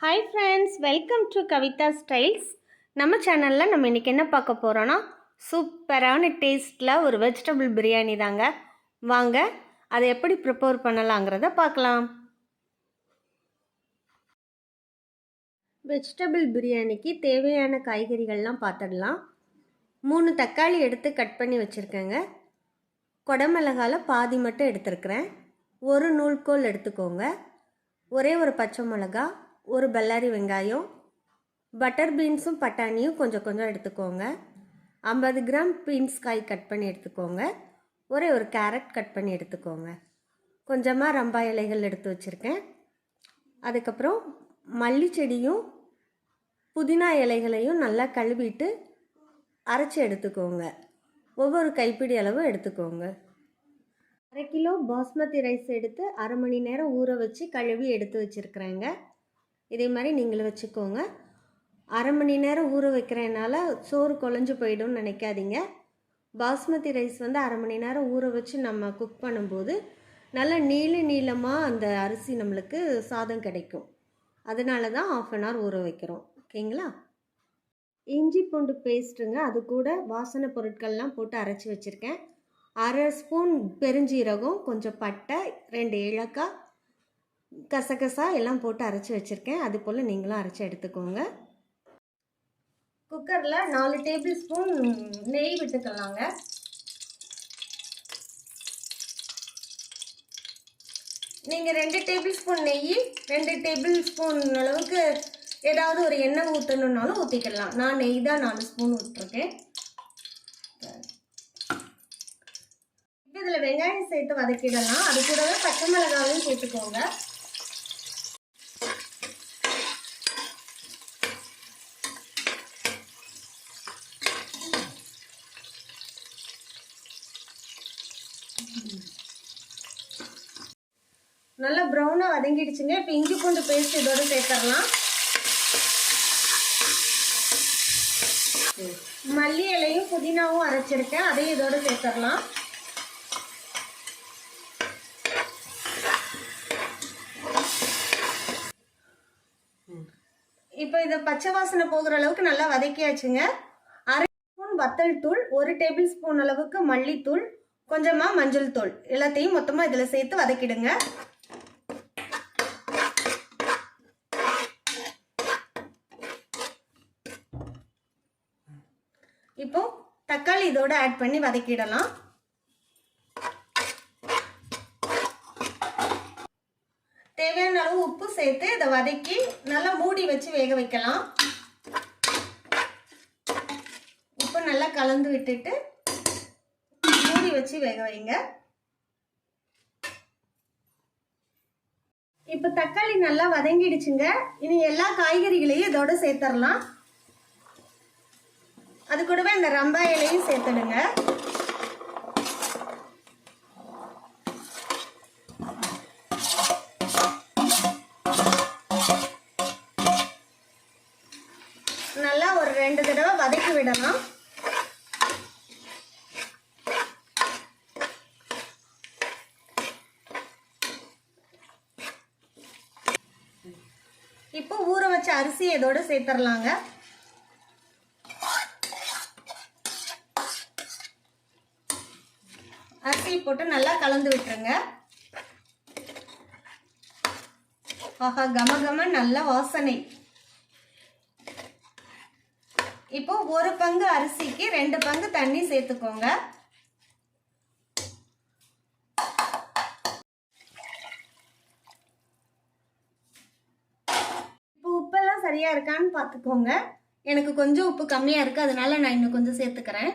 Hi friends, welcome to Kavitha styles. நம்ம சேனலில் நம்ம இன்றைக்கி என்ன பார்க்க போகிறோன்னா, சூப்பரான டேஸ்ட்டில் ஒரு வெஜிடபிள் பிரியாணி தாங்க. வாங்க அதை எப்படி ப்ரிப்பேர் பண்ணலாங்கிறத பார்க்கலாம். வெஜிடபிள் பிரியாணிக்கு தேவையான காய்கறிகள்லாம் பார்த்துடலாம். 3 தக்காளி எடுத்து கட் பண்ணி வச்சுருக்கேங்க. குடமிளகால பாதி மட்டும் எடுத்துருக்கிறேன். ஒரு நூல்கோல் எடுத்துக்கோங்க. ஒரே ஒரு பச்சை மிளகா, ஒரு பல்லாரி வெங்காயம், பட்டர் பீன்ஸும் பட்டாணியும் கொஞ்சம் கொஞ்சம் எடுத்துக்கோங்க. 50 கிராம் பீன்ஸ் காய் கட் பண்ணி எடுத்துக்கோங்க. ஒரே ஒரு கேரட் கட் பண்ணி எடுத்துக்கோங்க. கொஞ்சமாக ரம்பா இலைகள் எடுத்து வச்சுருக்கேன். அதுக்கப்புறம் மல்லி செடியும் புதினா இலைகளையும் நல்லா கழுவிட்டு அரைச்சி எடுத்துக்கோங்க. ஒவ்வொரு கைப்பிடி அளவு எடுத்துக்கோங்க. 1/2 கிலோ பாஸ்மதி ரைஸ் எடுத்து 1/2 மணி நேரம் ஊற வச்சு கழுவி எடுத்து வச்சுருக்குறேங்க. இதே மாதிரி நீங்களும் வச்சுக்கோங்க. 1/2 மணி நேரம் ஊற வைக்கிறதுனால சோறு குழஞ்சு போயிடும்னு நினைக்காதீங்க. பாஸ்மதி ரைஸ் 1/2 மணி நேரம் ஊற வச்சு நம்ம குக் பண்ணும்போது நல்லா நீளமாக அந்த அரிசி நம்மளுக்கு சாதம் கிடைக்கும். அதனால தான் 1/2 hour ஊற வைக்கிறோம். ஓகேங்களா? இஞ்சி பூண்டு பேஸ்ட்டுங்க, அது கூட வாசனை பொருட்கள்லாம் போட்டு அரைச்சி வச்சுருக்கேன். 1/2 ஸ்பூன் பெருஞ்சீரகம், கொஞ்சம் பட்டை, 2 ஏலக்காய், கசகசா எல்லாம் போட்டு அரைச்சி வச்சுருக்கேன். அது போல் நீங்களும் அரைச்சி எடுத்துக்கோங்க. குக்கரில் 4 டேபிள் ஸ்பூன் நெய் விட்டுக்கலாங்க. நீங்கள் 2 டேபிள் ஸ்பூன் நெய், 2 டேபிள் ஸ்பூன் அளவுக்கு ஏதாவது ஒரு எண்ணெய் ஊற்றணுன்னாலும் ஊற்றிக்கலாம். நான் நெய் தான் 4 ஸ்பூன் விட்டுருக்கேன். இப்போ இதில் வெங்காயம் சேர்த்து வதக்கிடலாம். அது கூடவே பச்சை மிளகாயும் சேர்த்துக்கோங்க. நல்லா ப்ரௌனாக வதங்கிடுச்சுங்க. இப்போ இஞ்சி பூண்டு பேஸ்ட் இதோட சேர்த்துடலாம். மல்லி இலையும் புதினாவும் அரைச்சிருக்கேன், அதையும் இதோட சேர்த்துடலாம். இப்போ இதை பச்சை வாசனை போகிற அளவுக்கு நல்லா வதக்கியாச்சுங்க. 1/2 ஸ்பூன் வத்தல் தூள், 1 டேபிள் ஸ்பூன் அளவுக்கு மல்லித்தூள், கொஞ்சமாக மஞ்சள் தூள் எல்லாத்தையும் மொத்தமாக இதில் சேர்த்து வதக்கிடுங்க. இப்போ தக்காளி இதோட ஆட் பண்ணி வதக்கிடலாம். தேவையான அளவு உப்பு சேர்த்து இதை வதக்கி நல்லா மூடி வச்சு வேக வைக்கலாம். உப்பு நல்லா கலந்து விட்டுட்டு மூடி வச்சு வேக வைங்க. இப்போ தக்காளி நல்லா வதங்கிடுச்சுங்க. இனி எல்லா காய்கறிகளையும் இதோட சேர்த்துடலாம். அது கூடவே இந்த ரம்பா இலையும் சேர்த்துடுங்க. நல்லா ஒரு 2 தடவை வதக்கி விடலாம். இப்போ ஊற வச்ச அரிசி இதோட சேர்த்துடலாங்க. அரிசி போட்டு நல்லா கலந்து விட்டுருங்க. ஆஹா, கமகம நல்ல வாசனை. இப்போ 1 பங்கு அரிசிக்கு 2 பங்கு தண்ணி சேர்த்துக்கோங்க. இப்போ உப்பெல்லாம் சரியா இருக்கான்னு பார்த்துக்கோங்க. எனக்கு கொஞ்சம் உப்பு கம்மியா இருக்கு, அதனால நான் இன்னும் கொஞ்சம் சேர்த்துக்கிறேன்.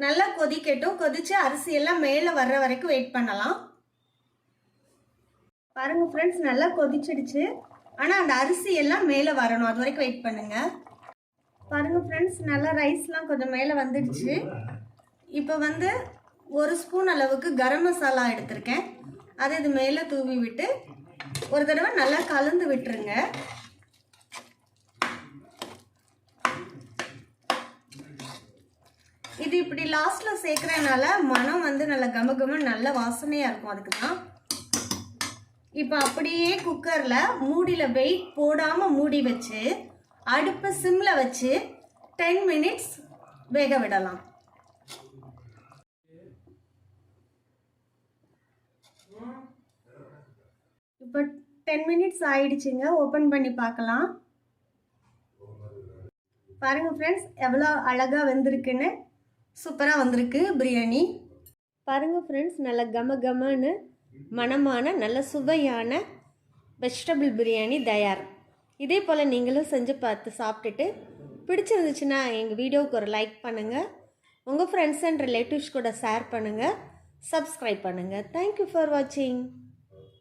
நல்லா கொதிக்கட்டும். கொதிச்சு அரிசி எல்லாம் மேலே வர்ற வரைக்கும் வெயிட் பண்ணலாம். பாருங்க ஃப்ரெண்ட்ஸ், நல்லா கொதிச்சிடுச்சு. ஆனால் அந்த அரிசி எல்லாம் மேலே வரணும், அது வரைக்கும் வெயிட் பண்ணுங்க. பாருங்க ஃப்ரெண்ட்ஸ், நல்லா ரைஸ்லாம் கொஞ்சம் மேலே வந்துடுச்சு. இப்போ 1 ஸ்பூன் அளவுக்கு கரம் மசாலா எடுத்திருக்கேன். அதை இது மேலே தூவி விட்டு ஒரு தடவை நல்லா கலந்து விட்டுருங்க. இது இப்படி லாஸ்ட்ல சேர்க்கறனால மனம் நல்ல கமகம நல்ல வாசனையா இருக்கும். அதுக்கு தான் இப்போ அப்படியே குக்கரில் மூடியில் வெயிட் போடாமல் மூடி வச்சு அடுப்பு சிம்மில் வச்சு 10 மினிட்ஸ் வேக விடலாம். இப்போ 10 மினிட்ஸ் ஆயிடுச்சுங்க. ஓப்பன் பண்ணி பார்க்கலாம். பாருங்கள் ஃப்ரெண்ட்ஸ், எவ்வளோ அழகாக வெந்திருக்குன்னு. சூப்பராக வந்திருக்கு பிரியாணி. பாருங்கள் ஃப்ரெண்ட்ஸ், நல்ல கமன்னு மணமான நல்ல சுவையான வெஜிடபிள் பிரியாணி தயார். இதே போல் நீங்களும் செஞ்சு பார்த்து சாப்பிட்டுட்டு பிடிச்சிருந்துச்சுன்னா எங்கள் வீடியோவுக்கு ஒரு லைக் பண்ணுங்கள், உங்கள் ஃப்ரெண்ட்ஸ் அண்ட் ரிலேட்டிவ்ஸ் கூட ஷேர் பண்ணுங்கள், சப்ஸ்கிரைப் பண்ணுங்கள். தேங்க்யூ ஃபார் வாட்சிங்.